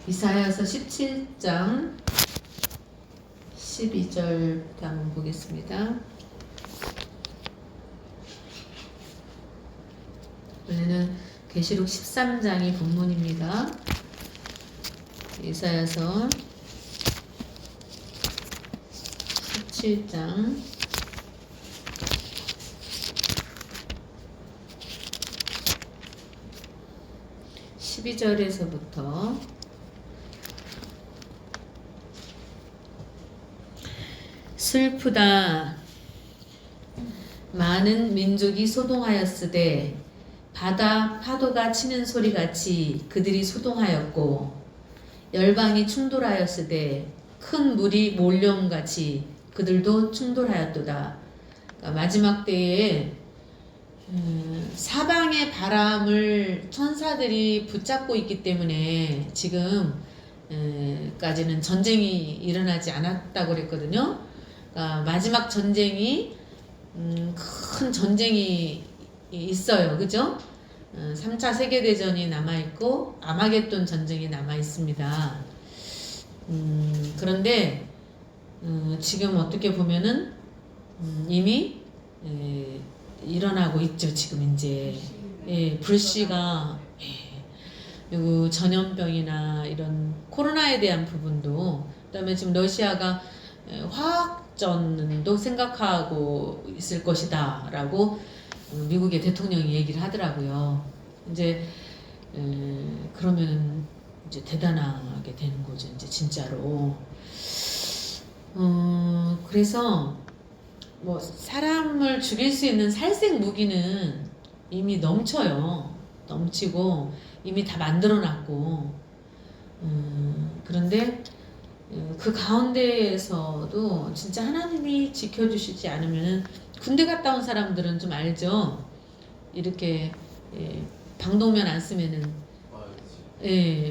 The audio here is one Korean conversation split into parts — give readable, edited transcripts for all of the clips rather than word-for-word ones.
이사야서 17장 12절부터 한번 보겠습니다. 원래는 계시록 13장이 본문입니다. 이사야서 17장 12절에서부터 슬프다. 많은 민족이 소동하였으되 바다 파도가 치는 소리같이 그들이 소동하였고 열방이 충돌하였으되 큰 물이 몰려옴같이 그들도 충돌하였도다. 그러니까 마지막 때에 사방의 바람을 천사들이 붙잡고 있기 때문에 지금까지는 전쟁이 일어나지 않았다고 그랬거든요. 그러니까 마지막 전쟁이 큰 전쟁이 있어요. 그죠? 3차 세계대전이 남아있고 아마겟돈 전쟁이 남아있습니다. 그런데 지금 어떻게 보면은 이미 일어나고 있죠. 지금 이제 불씨가 그리고 전염병이나 이런 코로나에 대한 부분도, 그다음에 지금 러시아가 화학전도 생각하고 있을 것이다 라고 미국의 대통령이 얘기를 하더라고요. 이제 그러면 이제 대단하게 되는 거죠. 이제 진짜로. 그래서 뭐 사람을 죽일 수 있는 살생 무기는 이미 넘쳐요. 넘치고 이미 다 만들어놨고, 그런데 그 가운데에서도 진짜 하나님이 지켜주시지 않으면, 군대 갔다 온 사람들은 좀 알죠. 이렇게 방독면 안 쓰면은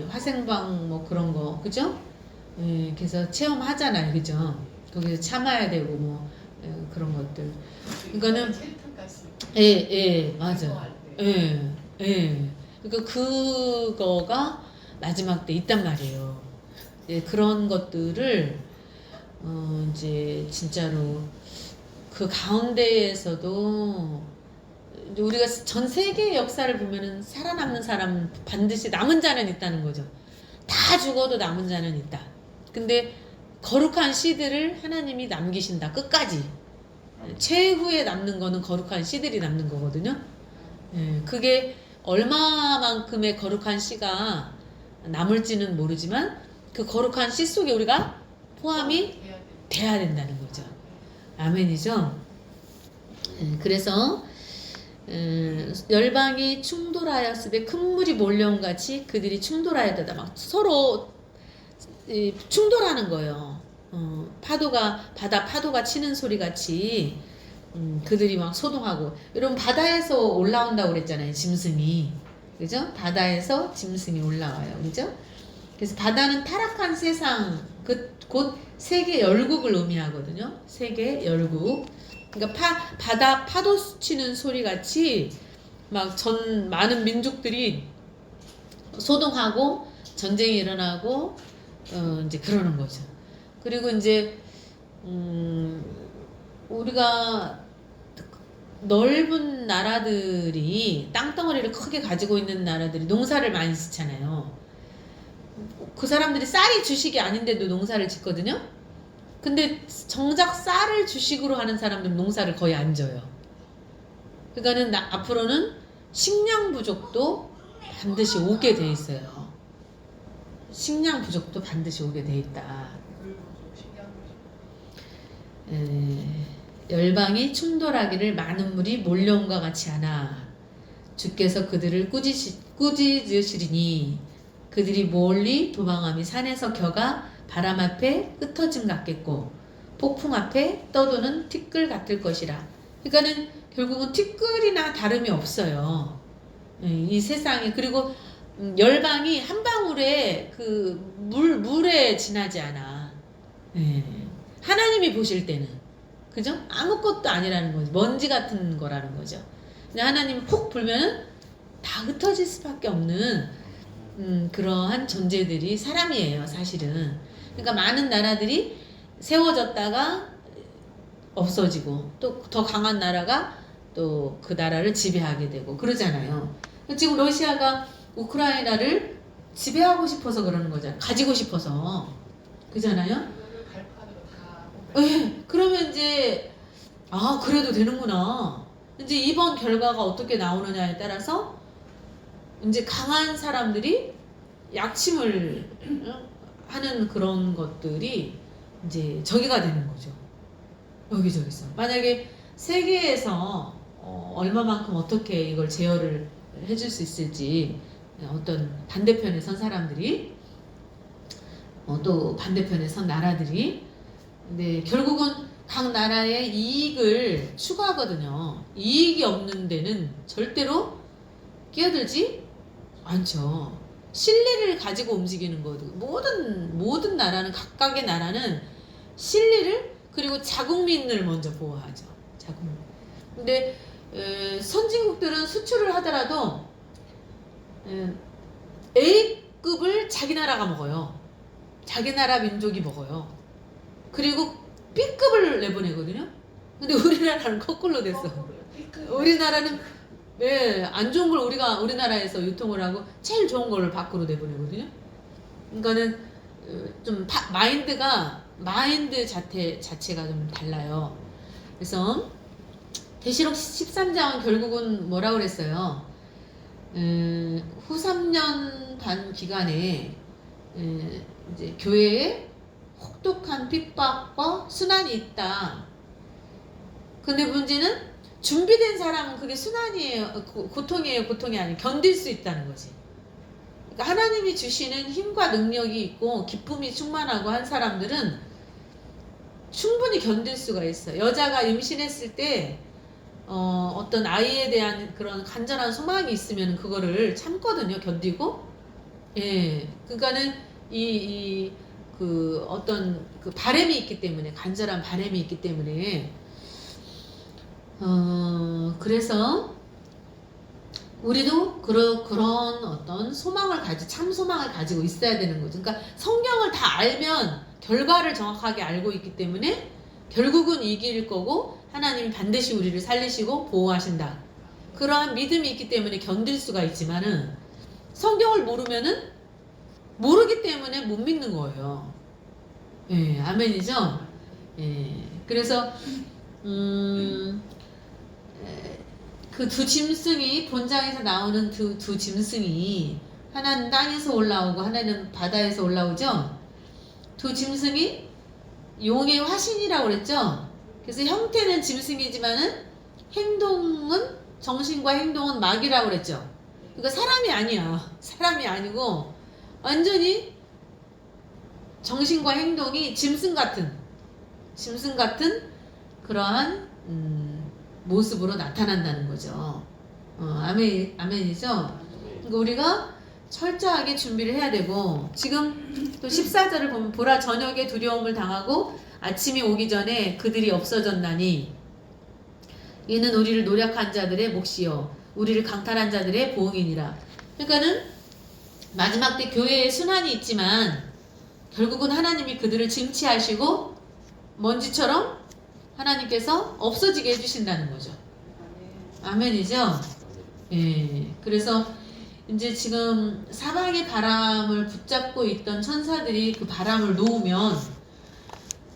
화생방 뭐 그런 거, 그죠? 그래서 체험하잖아요, 그죠? 거기서 참아야 되고 뭐 그런 것들. 이거는 맞아. 그러니까 그거가 마지막 때 있단 말이에요. 그런 것들을 이제 진짜로 그 가운데에서도 우리가 전 세계의 역사를 보면은 살아남는 사람 반드시 남은 자는 있다는 거죠. 다 죽어도 남은 자는 있다. 근데 거룩한 씨들을 하나님이 남기신다. 끝까지. 최후에 남는 거는 거룩한 씨들이 남는 거거든요. 그게 얼마만큼의 거룩한 씨가 남을지는 모르지만 그 거룩한 씨 속에 우리가 포함이 돼야 된다는 거죠. 아멘이죠. 그래서 열방이 충돌하였으되 큰 물이 몰려온 같이 그들이 충돌하였다. 막 서로 충돌하는 거예요. 바다 파도가 치는 소리 같이 그들이 막 소동하고. 여러분 바다에서 올라온다고 그랬잖아요. 짐승이. 그죠? 바다에서 짐승이 올라와요. 그죠? 그래서 바다는 타락한 세상, 곧 세계 열국을 의미하거든요. 세계 열국. 그러니까 바다 파도 치는 소리 같이 막 많은 민족들이 소동하고 전쟁이 일어나고 이제 그러는 거죠. 그리고 이제 우리가 넓은 나라들이, 땅덩어리를 크게 가지고 있는 나라들이 농사를 많이 짓잖아요. 그 사람들이 쌀이 주식이 아닌데도 농사를 짓거든요. 근데 정작 쌀을 주식으로 하는 사람들은 농사를 거의 안 져요. 그러니까는 앞으로는 식량 부족도 반드시 오게 돼 있어요. 식량 부족도 반드시 오게 돼 있다. 열방이 충돌하기를 많은 물이 몰려온과 같이 하나 주께서 그들을 꾸짖으시리니 그들이 멀리 도망함이 산에서 겨가 바람 앞에 흩어짐 같겠고 폭풍 앞에 떠도는 티끌 같을 것이라. 그러니까는 결국은 티끌이나 다름이 없어요. 이 세상에. 그리고 열방이 한 방울에 그 물에 지나지 않아. 하나님이 보실 때는, 그죠? 아무것도 아니라는 거죠. 먼지 같은 거라는 거죠. 근데 하나님이 폭 불면은 다 흩어질 수밖에 없는 그러한 존재들이 사람이에요, 사실은. 그러니까 많은 나라들이 세워졌다가 없어지고 또 더 강한 나라가 또 그 나라를 지배하게 되고 그러잖아요. 지금 러시아가 우크라이나를 지배하고 싶어서 그러는 거잖아요. 가지고 싶어서. 그잖아요. 예, 그러면 이제 그래도 되는구나. 이제 이번 결과가 어떻게 나오느냐에 따라서 이제 강한 사람들이 약침을 하는 그런 것들이 이제 저기가 되는 거죠. 여기저기서. 만약에 세계에서 얼마만큼 어떻게 이걸 제어를 해줄 수 있을지 어떤 반대편에 선 사람들이 또 반대편에 선 나라들이 근데 결국은 각 나라의 이익을 추구하거든요. 이익이 없는 데는 절대로 끼어들지 않죠. 신뢰를 가지고 움직이는 거거든요. 모든 나라는 각각의 나라는 신뢰를 그리고 자국민을 먼저 보호하죠. 자국민. 근데 선진국들은 수출을 하더라도 A급을 자기 나라가 먹어요. 자기 나라 민족이 먹어요. 그리고 B급을 내보내거든요. 근데 우리나라는 거꾸로 됐어. 우리나라는 안 좋은 걸 우리나라에서 유통을 하고 제일 좋은 걸 밖으로 내보내거든요. 그러니까는 좀 마인드 자체가 좀 달라요. 그래서 계시록 13장은 결국은 뭐라 그랬어요? 후 3년 반 기간에 이제 교회에 혹독한 핍박과 순환이 있다. 근데 문제는 준비된 사람은 그게 순환이에요, 고통이 아니에요. 견딜 수 있다는 거지. 그러니까 하나님이 주시는 힘과 능력이 있고 기쁨이 충만하고 한 사람들은 충분히 견딜 수가 있어요. 여자가 임신했을 때 어떤 아이에 대한 그런 간절한 소망이 있으면 그거를 참거든요. 견디고. 예. 그러니까는 어떤 그 바람이 있기 때문에 간절한 바람이 있기 때문에 그래서 우리도 그런 어떤 참 소망을 가지고 있어야 되는 거죠. 그러니까 성경을 다 알면 결과를 정확하게 알고 있기 때문에 결국은 이길 거고 하나님이 반드시 우리를 살리시고 보호하신다. 그러한 믿음이 있기 때문에 견딜 수가 있지만은 성경을 모르기 때문에 못 믿는 거예요. 예, 아멘이죠? 예, 그래서 그 두 짐승이 본장에서 나오는 두 짐승이 하나는 땅에서 올라오고 하나는 바다에서 올라오죠. 두 짐승이 용의 화신이라고 그랬죠. 그래서 형태는 짐승이지만은 정신과 행동은 마귀라고 그랬죠. 그러니까 사람이 아니야. 사람이 아니고 완전히 정신과 행동이 짐승 같은 그러한 모습으로 나타난다는 거죠. 아멘이죠. 그러니까 우리가 철저하게 준비를 해야 되고 지금 또 14절을 보면 보라 저녁에 두려움을 당하고 아침이 오기 전에 그들이 없어졌나니 이는 우리를 노력한 자들의 몫이요 우리를 강탈한 자들의 보응이니라. 그러니까는 마지막 때 교회에 순환이 있지만 결국은 하나님이 그들을 징치하시고 먼지처럼 하나님께서 없어지게 해주신다는 거죠. 아멘이죠? 예. 그래서 이제 지금 사방의 바람을 붙잡고 있던 천사들이 그 바람을 놓으면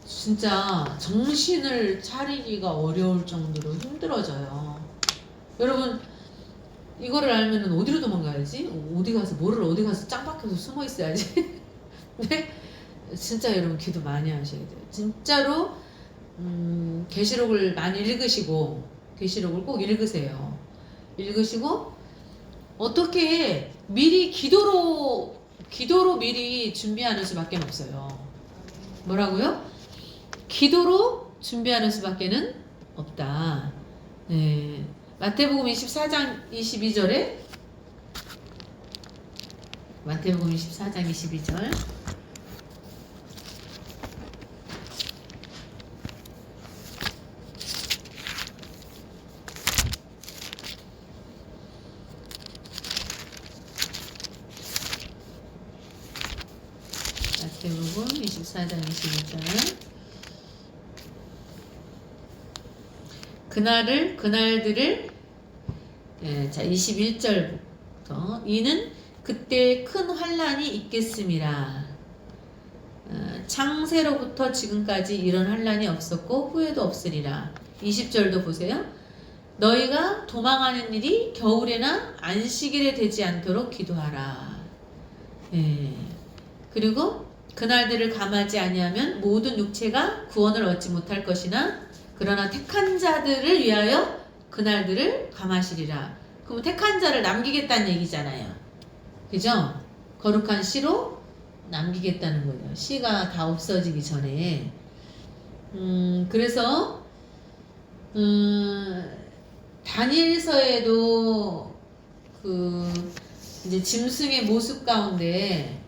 진짜 정신을 차리기가 어려울 정도로 힘들어져요. 여러분 이거를 알면은 어디로 도망가야지? 어디 가서 짱 박혀서 숨어 있어야지. 근데 진짜 여러분 기도 많이 하셔야 돼요. 진짜로 계시록을 많이 읽으시고 계시록을 꼭 읽으세요. 읽으시고 어떻게 미리 기도로 미리 준비하는 수밖에 없어요. 뭐라고요? 기도로 준비하는 수밖에는 없다. 네. 마태복음 24장 22절에 마태복음 24장 22절 대부분 24장 21절. 그날들을 자 21절부터 이는 그때 큰 환란이 있겠음이라. 창세로부터 지금까지 이런 환란이 없었고 후에도 없으리라. 20절도 보세요. 너희가 도망하는 일이 겨울에나 안식일에 되지 않도록 기도하라. 그리고 그날들을 감하지 아니하면 모든 육체가 구원을 얻지 못할 것이나 그러나 택한 자들을 위하여 그날들을 감하시리라. 그럼 택한 자를 남기겠다는 얘기잖아요. 그죠? 거룩한 씨로 남기겠다는 거예요. 씨가 다 없어지기 전에. 그래서 다니엘서에도 그 이제 짐승의 모습 가운데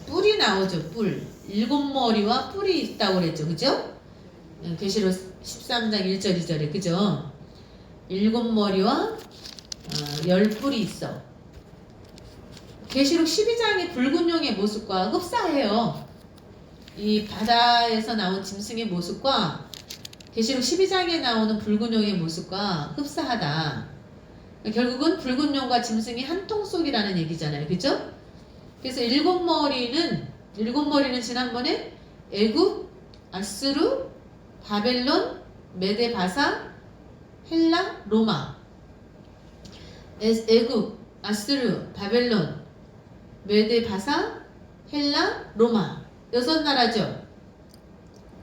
뿔이 나오죠. 뿔. 7머리와 뿔이 있다고 그랬죠. 그죠? 계시록 13장 1절 2절에 그죠? 7머리와 10뿔이 있어. 계시록 12장의 붉은 용의 모습과 흡사해요. 이 바다에서 나온 짐승의 모습과 계시록 12장에 나오는 붉은 용의 모습과 흡사하다. 결국은 붉은 용과 짐승이 한 통 속이라는 얘기잖아요. 그죠? 그래서 7머리는 지난번에 애굽, 아스루, 바벨론, 메데바사, 헬라, 로마. 애굽, 아스루, 바벨론, 메데바사, 헬라, 로마. 6나라죠.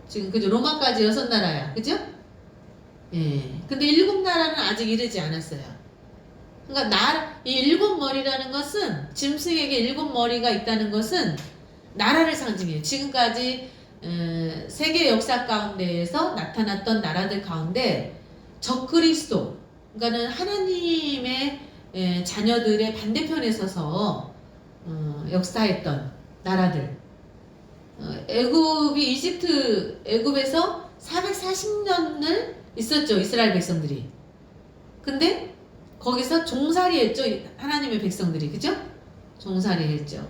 지금 그죠? 로마까지 6나라야. 그죠? 예. 근데 7나라는 아직 이르지 않았어요. 그러니까 이 7머리라는 것은 짐승에게 7머리가 있다는 것은 나라를 상징해요. 지금까지 세계 역사 가운데에서 나타났던 나라들 가운데 적그리스도, 그러니까는 하나님의 자녀들의 반대편에 서서 역사했던 나라들. 애굽에서 440년을 있었죠. 이스라엘 백성들이. 근데 거기서 종살이 했죠. 하나님의 백성들이. 그죠? 종살이 했죠.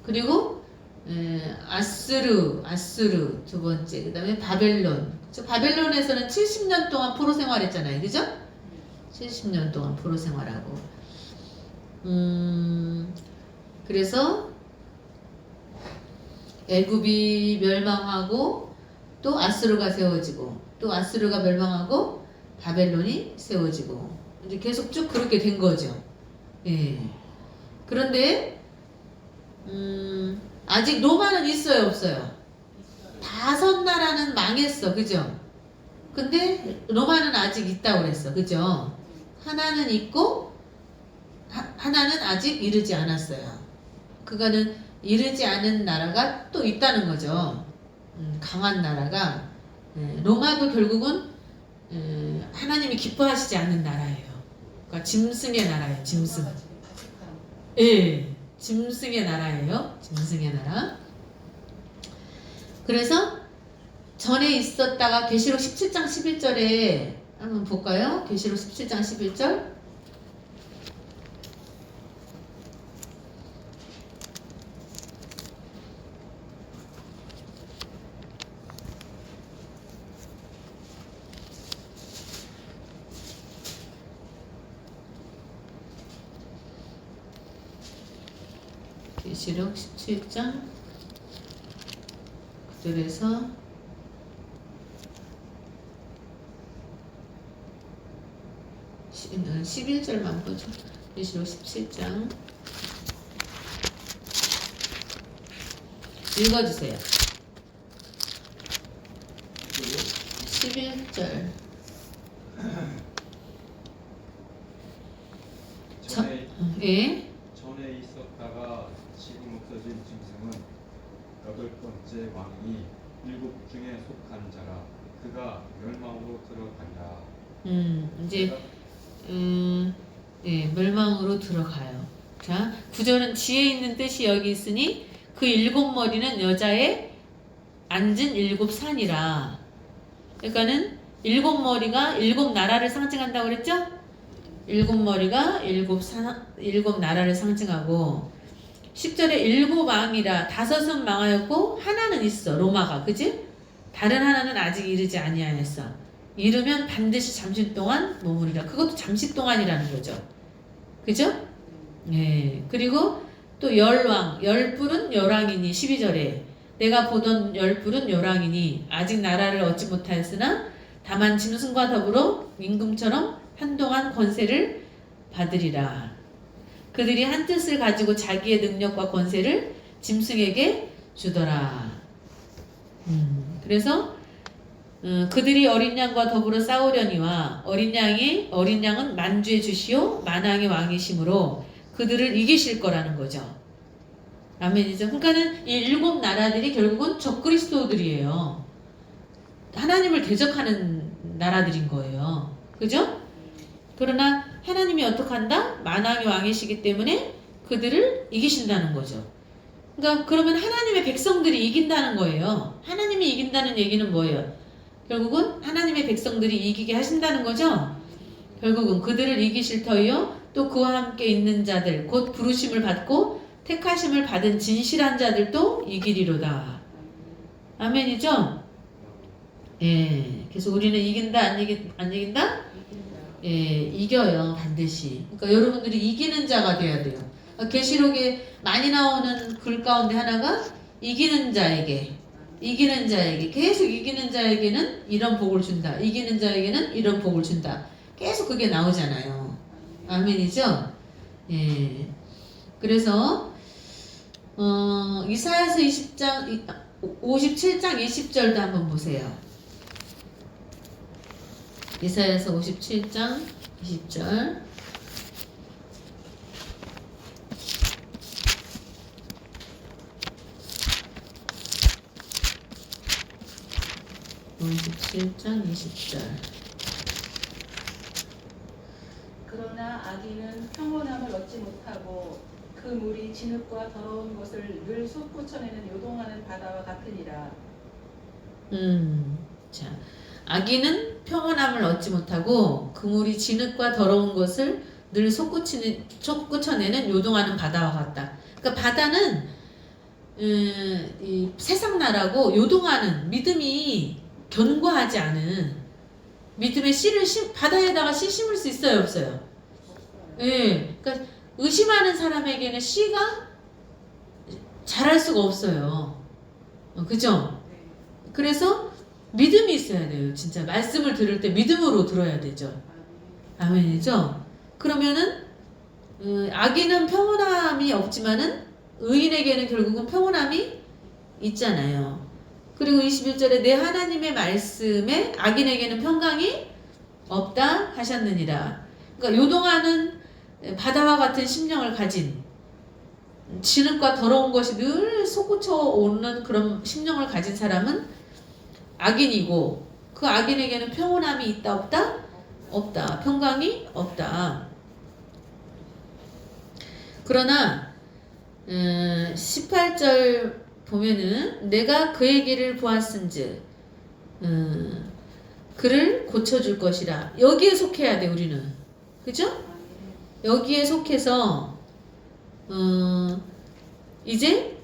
그리고 아수르 두 번째. 그 다음에 바벨론. 바벨론에서는 70년 동안 포로 생활했잖아요. 그죠? 70년 동안 포로 생활하고. 그래서 애굽이 멸망하고 또 아수르가 세워지고 또 아수르가 멸망하고 바벨론이 세워지고 이제 계속 쭉 그렇게 된 거죠. 예. 그런데 아직 로마는 있어요, 없어요? 5나라는 망했어, 그죠? 근데 로마는 아직 있다고 그랬어, 그죠? 하나는 있고 하나는 아직 이르지 않았어요. 그거는 이르지 않은 나라가 또 있다는 거죠. 강한 나라가. 로마도 결국은 하나님이 기뻐하시지 않는 나라예요. 그러니까 짐승의 나라예요. 짐승. 예, 짐승의 나라예요. 짐승의 나라. 그래서 전에 있었다가 계시록 17장 11절에 한번 볼까요? 계시록 17장 11절. 계시록 17장 그들에서 11절만 보죠. 계시록 17장 읽어주세요. 11절 예? 전에 있었다가 지금 없어진 짐승은 8번째 왕이 7 중에 속한 자라. 그가 멸망으로 들어간다. 이제 네, 멸망으로 들어가요. 자, 9절은 지혜 있는 뜻이 여기 있으니 그 7머리는 여자의 앉은 7산이라. 그러니까는 7머리가 7나라를 상징한다고 그랬죠? 7머리가 7나라를 상징하고 10절에 7왕이라 5은 망하였고 하나는 있어 로마가 그지? 다른 하나는 아직 이르지 아니하였어. 이르면 반드시 잠시 동안 머무리라. 그것도 잠시 동안이라는 거죠. 그죠? 예. 그리고 또 열왕, 열뿔은 열왕이니 12절에 내가 보던 열뿔은 열왕이니 아직 나라를 얻지 못하였으나 다만 짐승과 더불어 임금처럼 한동안 권세를 받으리라. 그들이 한 뜻을 가지고 자기의 능력과 권세를 짐승에게 주더라. 그래서 그들이 어린 양과 더불어 싸우려니와 어린 양은 만주의 주시오 만왕의 왕이심으로 그들을 이기실 거라는 거죠. 아멘이죠. 그러니까는 이 7 나라들이 결국은 적그리스도들이에요. 하나님을 대적하는 나라들인 거예요. 그죠? 그러나 하나님이 어떻게 한다? 만왕의 왕이시기 때문에 그들을 이기신다는 거죠. 그러니까 그러면 하나님의 백성들이 이긴다는 거예요. 하나님이 이긴다는 얘기는 뭐예요? 결국은 하나님의 백성들이 이기게 하신다는 거죠. 결국은 그들을 이기실 터이요 또 그와 함께 있는 자들 곧 부르심을 받고 택하심을 받은 진실한 자들도 이기리로다. 아멘이죠? 예. 그래서 우리는 이긴다 안 이긴다? 예, 이겨요 반드시. 그러니까 여러분들이 이기는 자가 돼야 돼요. 계시록에 많이 나오는 글 가운데 하나가 이기는 자에게 계속 이기는 자에게는 이런 복을 준다. 이기는 자에게는 이런 복을 준다. 계속 그게 나오잖아요. 아멘이죠? 예. 그래서 이사야서 57장 20절도 한번 보세요. 이사야서 57장 20절. 그러나 악인은 평온함을 얻지 못하고 그 물이 진흙과 더러운 것을 늘 솟구쳐내는 요동하는 바다와 같으니라. 자, 악인은 평온함을 얻지 못하고 그물이 진흙과 더러운 것을 늘 솟구쳐내는 요동하는 바다와 같다. 그러니까 바다는 이 세상 나라고 요동하는 믿음이 견고하지 않은 믿음의 씨를 바다에다가 씨 심을 수 있어요, 없어요? 예. 그러니까 의심하는 사람에게는 씨가 자랄 수가 없어요. 그죠? 그래서 믿음이 있어야 돼요. 진짜 말씀을 들을 때 믿음으로 들어야 되죠. 아멘이죠? 그러면은 악인은 평온함이 없지만은 의인에게는 결국은 평온함이 있잖아요. 그리고 21절에 내 하나님의 말씀에 악인에게는 평강이 없다 하셨느니라. 그러니까 요동하는 바다와 같은 심령을 가진 진흙과 더러운 것이 늘 솟구쳐 오는 그런 심령을 가진 사람은 악인이고 그 악인에게는 평온함이 있다 없다? 없다. 평강이 없다. 그러나 18절 보면은 내가 그의 길을 보았은즉 그를 고쳐줄 것이라. 여기에 속해야 돼 우리는. 그죠? 여기에 속해서 이제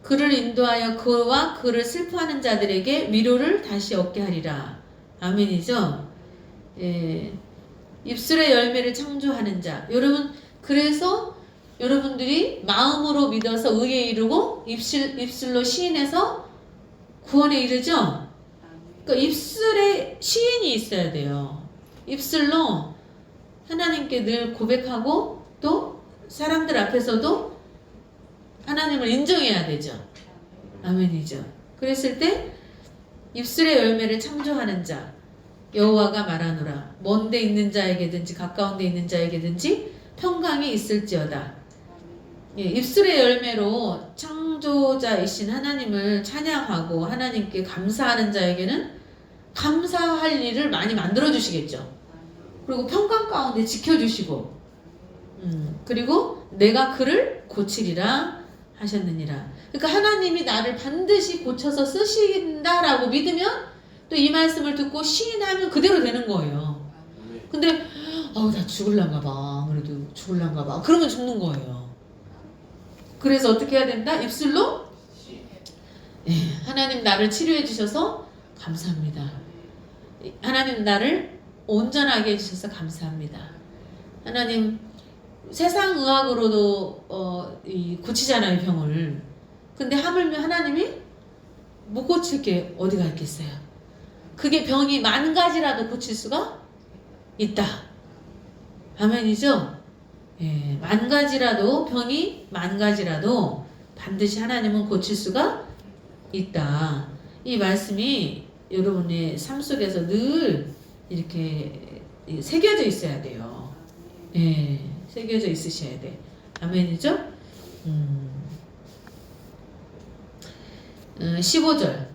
그를 인도하여 그와 그를 슬퍼하는 자들에게 위로를 다시 얻게 하리라. 아멘이죠? 예. 입술의 열매를 창조하는 자. 여러분, 그래서 여러분들이 마음으로 믿어서 의에 이르고 입술로 시인해서 구원에 이르죠? 그러니까 입술에 시인이 있어야 돼요. 입술로 하나님께 늘 고백하고 또 사람들 앞에서도 하나님을 인정해야 되죠. 아멘이죠. 그랬을 때 입술의 열매를 창조하는 자 여호와가 말하노라. 먼 데 있는 자에게든지 가까운 데 있는 자에게든지 평강이 있을지어다. 예, 입술의 열매로 창조자이신 하나님을 찬양하고 하나님께 감사하는 자에게는 감사할 일을 많이 만들어 주시겠죠. 그리고 평강 가운데 지켜주시고 그리고 내가 그를 고치리라 하셨느니라. 그러니까 하나님이 나를 반드시 고쳐서 쓰신다라고 믿으면 또 이 말씀을 듣고 시인하면 그대로 되는 거예요. 근데 나 죽을란가 봐. 아무래도 죽을란가 봐. 그러면 죽는 거예요. 그래서 어떻게 해야 된다? 입술로 하나님 나를 치료해 주셔서 감사합니다. 하나님 나를 온전하게 해주셔서 감사합니다. 하나님 세상 의학으로도 고치잖아요 병을. 근데 하물며 하나님이 못 고칠 게 어디가 있겠어요. 그게 병이 만 가지라도 고칠 수가 있다. 아멘이죠? 예, 만 가지라도 병이 만 가지라도 반드시 하나님은 고칠 수가 있다. 이 말씀이 여러분의 삶 속에서 늘 이렇게 새겨져 있어야 돼요. 예, 새겨져 있으셔야 돼. 아멘이죠? 15절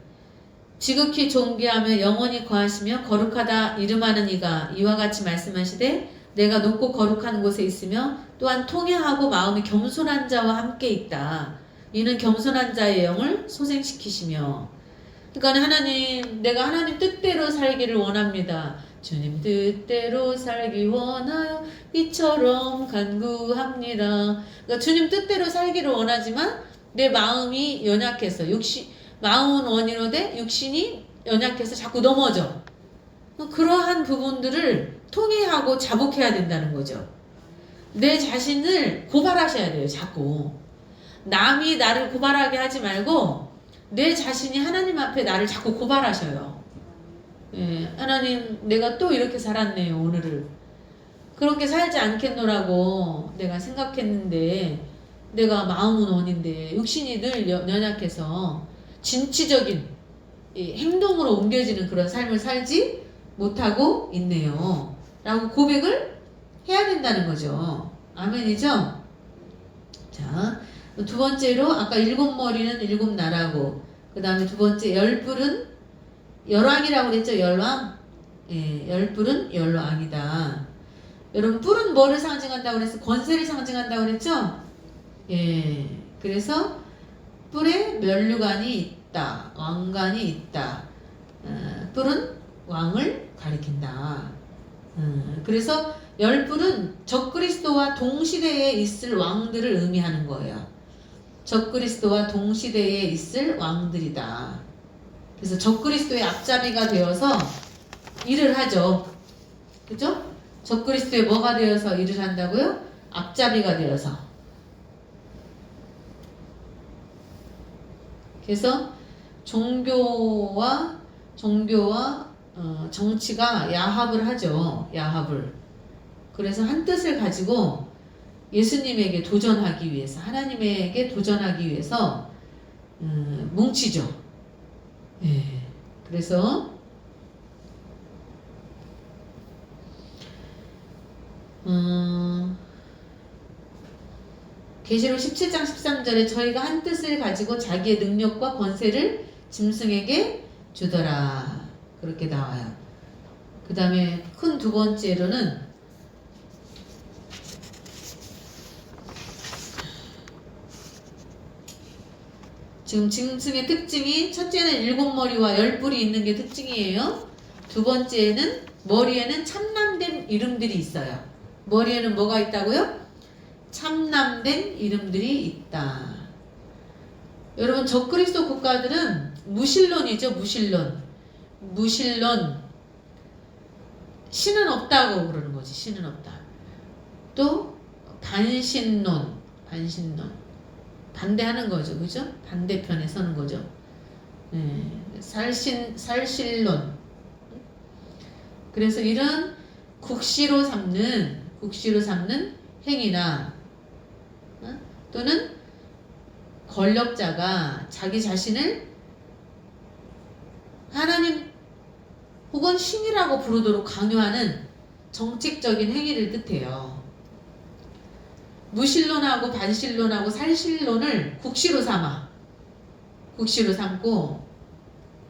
지극히 존귀하며 영원히 거하시며 거룩하다 이름하는 이가 이와 같이 말씀하시되 내가 높고 거룩한 곳에 있으며 또한 통회하고 마음이 겸손한 자와 함께 있다. 이는 겸손한 자의 영을 소생시키시며. 그러니까 하나님, 내가 하나님 뜻대로 살기를 원합니다. 주님 뜻대로 살기 원하여 이처럼 간구합니다. 그러니까 주님 뜻대로 살기를 원하지만 내 마음이 연약해서 마음은 원이로되 육신이 연약해서 자꾸 넘어져. 그러한 부분들을 통회하고 자복해야 된다는 거죠. 내 자신을 고발하셔야 돼요. 자꾸 남이 나를 고발하게 하지 말고 내 자신이 하나님 앞에 나를 자꾸 고발하셔요. 예, 하나님 내가 또 이렇게 살았네요. 오늘을 그렇게 살지 않겠노라고 내가 생각했는데 내가 마음은 원인데 육신이 늘 연약해서 진취적인 행동으로 옮겨지는 그런 삶을 살지 못하고 있네요. 라고 고백을 해야 된다는 거죠. 아멘이죠? 자, 두 번째로 아까 일곱 머리는 일곱 나라고 그 다음에 두 번째 열뿔은 열왕이라고 그랬죠. 열왕. 예, 열뿔은 열왕이다. 여러분 뿔은 뭐를 상징한다고 그랬어? 권세를 상징한다고 그랬죠? 예, 그래서 뿔에 면류관이 있다. 왕관이 있다. 뿔은 왕을 가리킨다. 그래서 열뿔은 적그리스도와 동시대에 있을 왕들을 의미하는 거예요. 적그리스도와 동시대에 있을 왕들이다. 그래서 적그리스도의 앞잡이가 되어서 일을 하죠. 그죠? 적그리스도의 뭐가 되어서 일을 한다고요? 앞잡이가 되어서. 그래서 종교와 정치가 야합을 하죠. 야합을. 그래서 한 뜻을 가지고 예수님에게 도전하기 위해서, 하나님에게 도전하기 위해서 뭉치죠. 예. 그래서 계시록 17장 13절에 저희가 한 뜻을 가지고 자기의 능력과 권세를 짐승에게 주더라. 그렇게 나와요. 그 다음에 큰 두 번째로는 지금 짐승의 특징이 첫째는 일곱 머리와 열 뿔이 있는 게 특징이에요. 두 번째는 머리에는 참남된 이름들이 있어요. 머리에는 뭐가 있다고요? 참남된 이름들이 있다. 여러분 적그리스도 국가들은 무신론이죠. 무신론. 신은 없다고 그러는 거지. 신은 없다. 또 반신론. 반대하는 거죠. 그죠? 반대편에 서는 거죠. 네. 살신론. 그래서 이런 국시로 삼는 행위나 또는 권력자가 자기 자신을 하나님 혹은 신이라고 부르도록 강요하는 정책적인 행위를 뜻해요. 무신론하고 반신론하고 살신론을 국시로 삼고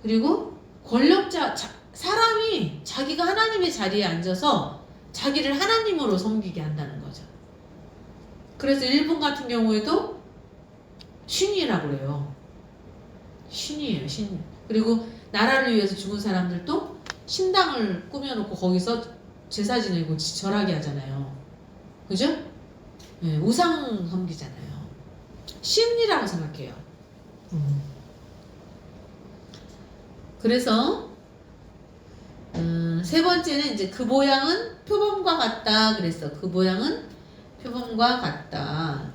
그리고 권력자 사람이 자기가 하나님의 자리에 앉아서 자기를 하나님으로 섬기게 한다는 거죠. 그래서 일본 같은 경우에도 신이라고 그래요. 신이에요. 신. 그리고 나라를 위해서 죽은 사람들도 신당을 꾸며놓고 거기서 제사 지내고 절하게 하잖아요. 그죠? 네, 우상 섬기잖아요. 심리라고 생각해요. 그래서 세 번째는 이제 그 모양은 표범과 같다 그랬어. 그 모양은 표범과 같다.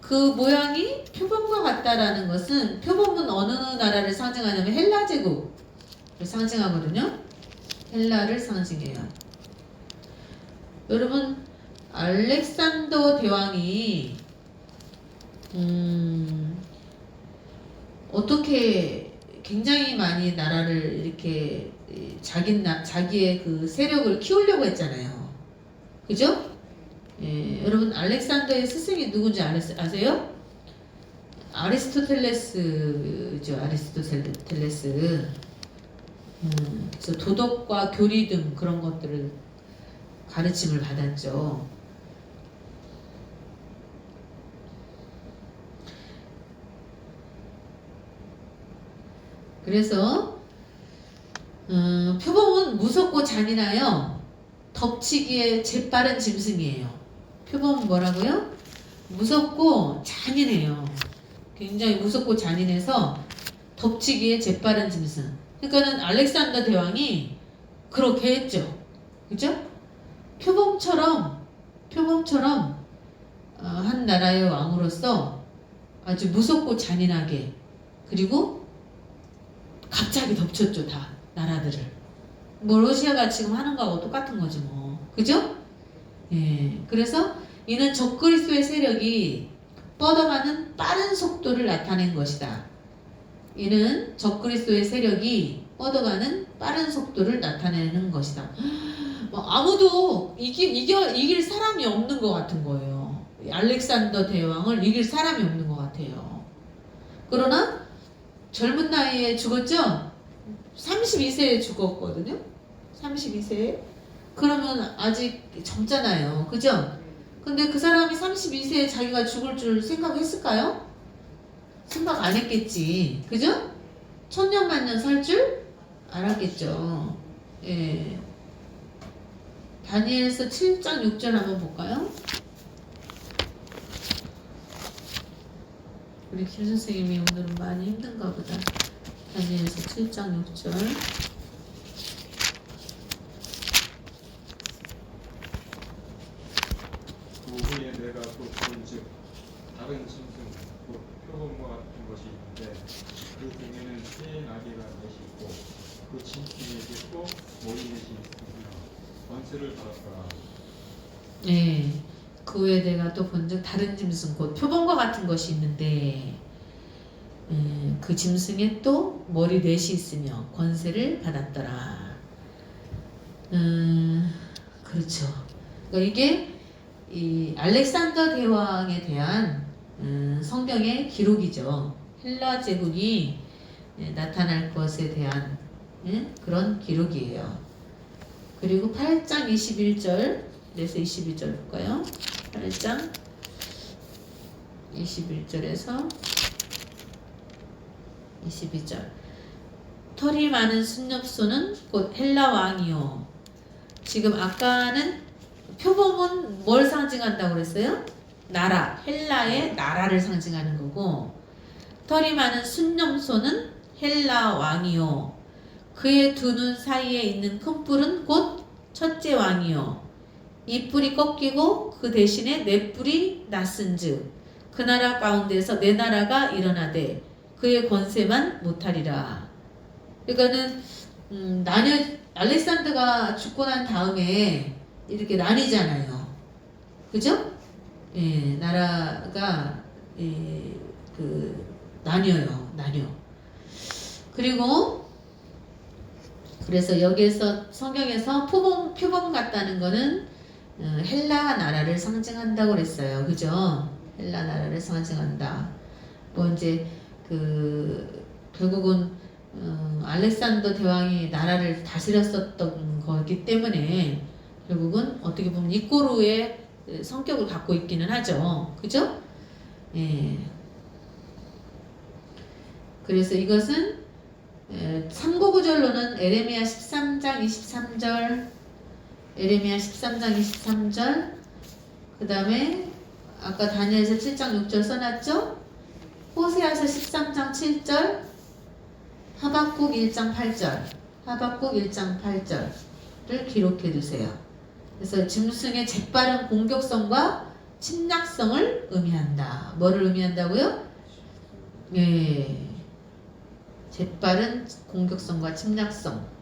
그 모양이 표범과 같다라는 것은 표범은 어느 나라를 상징하냐면 헬라 제국을 상징하거든요. 헬라를 상징해요. 여러분 알렉산더 대왕이 어떻게 굉장히 많이 나라를 이렇게 자기의 그 세력을 키우려고 했잖아요. 그죠? 예, 여러분 알렉산더의 스승이 누군지 아세요? 아리스토텔레스죠. 아리스토텔레스. 그래서 도덕과 교리 등 그런 것들을 가르침을 받았죠. 그래서 표범은 무섭고 잔인하여 덮치기에 재빠른 짐승이에요. 표범은 뭐라고요? 무섭고 잔인해요. 굉장히 무섭고 잔인해서 덮치기에 재빠른 짐승. 그러니까는 알렉산더 대왕이 그렇게 했죠. 그죠? 표범처럼 한 나라의 왕으로서 아주 무섭고 잔인하게 그리고 갑자기 덮쳤죠. 다 나라들을. 뭐 러시아가 지금 하는 거하고 똑같은 거지 뭐. 그죠? 예. 그래서 이는 적그리스도의 세력이 뻗어가는 빠른 속도를 나타낸 것이다. 이는 적그리스도의 세력이 뻗어가는 빠른 속도를 나타내는 것이다. 아무도 이길 사람이 없는 것 같은 거예요. 알렉산더 대왕을 이길 사람이 없는 것 같아요. 그러나 젊은 나이에 죽었죠? 32세에 죽었거든요. 32세에. 그러면 아직 젊잖아요. 그죠? 근데 그 사람이 32세에 자기가 죽을 줄 생각했을까요? 생각 안 했겠지. 그죠? 천년만년 살 줄 알았겠죠. 예. 다니엘서 7장 6절 한번 볼까요? 우리 김 선생님이 오늘은 많이 힘든가 보다. 다니엘서 7장 6절. 그 후에 내가 또 본즉 다른 짐승 곧 표범과 같은 것이 있는데 그 등에는 새 나귀가 넷이 있고 그 짐승에게 또 머리 넷이 있으며 권세를 받았더라. 네. 그 후에 내가 또 본즉 다른 짐승 곧 표범과 같은 것이 있는데 그 짐승에 또 머리 넷이 있으며 권세를 받았더라. 그렇죠. 그러니까 이게 이 알렉산더 대왕에 대한 성경의 기록이죠. 헬라 제국이 나타날 것에 대한 그런 기록이에요. 그리고 8장 21절 내서 22절 볼까요? 8장 21절에서 22절. 털이 많은 순엽소는 곧 헬라 왕이요. 지금 아까는 표범은 뭘 상징한다고 그랬어요? 나라, 헬라의 나라를 상징하는 거고, 털이 많은 순념소는 헬라 왕이요. 그의 두 눈 사이에 있는 큰 뿔은 곧 첫째 왕이요. 이 뿔이 꺾이고 그 대신에 네 뿔이 났은즉 그 나라 가운데서 네 나라가 일어나되 그의 권세만 못하리라. 그러니까는 알렉산더가 죽고 난 다음에 이렇게 나뉘잖아요. 그죠? 예, 나라가 나뉘어요. 그리고 그래서 여기에서 성경에서 표범 같다는 거는 헬라 나라를 상징한다고 그랬어요. 그죠? 헬라 나라를 상징한다. 뭐 이제 결국은 알렉산더 대왕이 나라를 다스렸었던 거기 때문에 결국은 어떻게 보면 이꼬르의 성격을 갖고 있기는 하죠. 그죠? 예. 그래서 이것은 참고구절로는 에레미야 13장 23절, 에레미야 13장 23절, 그 다음에 아까 다니엘서 7장 6절 써놨죠? 호세아서 13장 7절, 하박국 1장 8절, 하박국 1장 8절을 기록해 두세요. 그래서 짐승의 재빠른 공격성과 침략성을 의미한다. 뭐를 의미한다고요? 예, 재빠른 공격성과 침략성.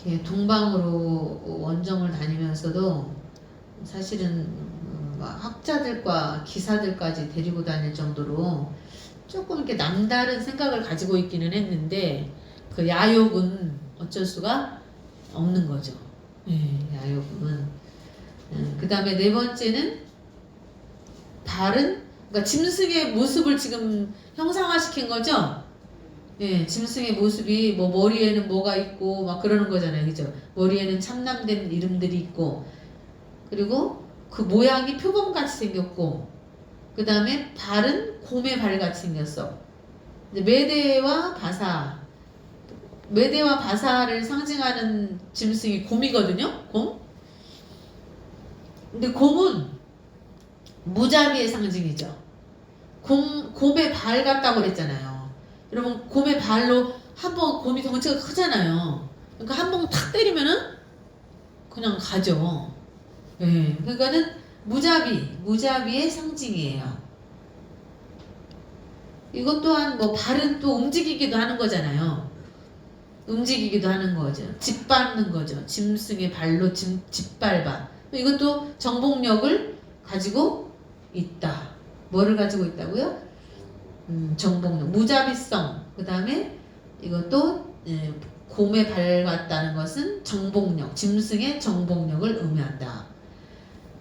이렇게 동방으로 원정을 다니면서도 사실은 막 학자들과 기사들까지 데리고 다닐 정도로 조금 이렇게 남다른 생각을 가지고 있기는 했는데 그 야욕은 어쩔 수가 없는 거죠. 예, 야욕은. 그 다음에 네 번째는 발은, 그러니까 짐승의 모습을 지금 형상화시킨 거죠. 예, 짐승의 모습이 뭐 머리에는 뭐가 있고 막 그러는 거잖아요, 그죠? 머리에는 참남된 이름들이 있고, 그리고 그 모양이 표범같이 생겼고, 그 다음에 발은 곰의 발같이 생겼어. 이제 메대와 바사를 상징하는 짐승이 곰이거든요, 곰. 근데 곰은 무자비의 상징이죠. 곰의 발 같다고 그랬잖아요. 여러분, 곰의 발로 한번, 곰이 덩치가 크잖아요. 그러니까 한 번 탁 때리면은 그냥 가죠. 예, 그러니까는 무자비의 상징이에요. 이것 또한 뭐 발은 또 움직이기도 하는 거잖아요. 움직이기도 하는 거죠. 짓밟는 거죠. 짐승의 발로 짓밟아. 이것도 정복력을 가지고 있다. 뭐를 가지고 있다고요? 정복력, 무자비성. 그 다음에 이것도 곰의 발 같다는 것은 정복력, 짐승의 정복력을 의미한다.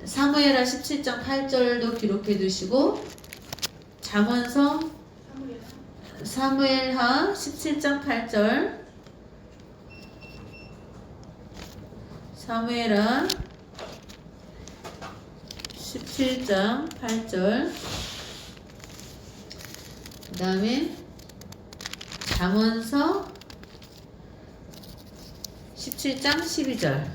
사무엘하 17장 8절도 기록해 두시고, 사무엘하 17장 8절, 사무엘하 17장 8절, 그 다음에 잠언서 17장 12절.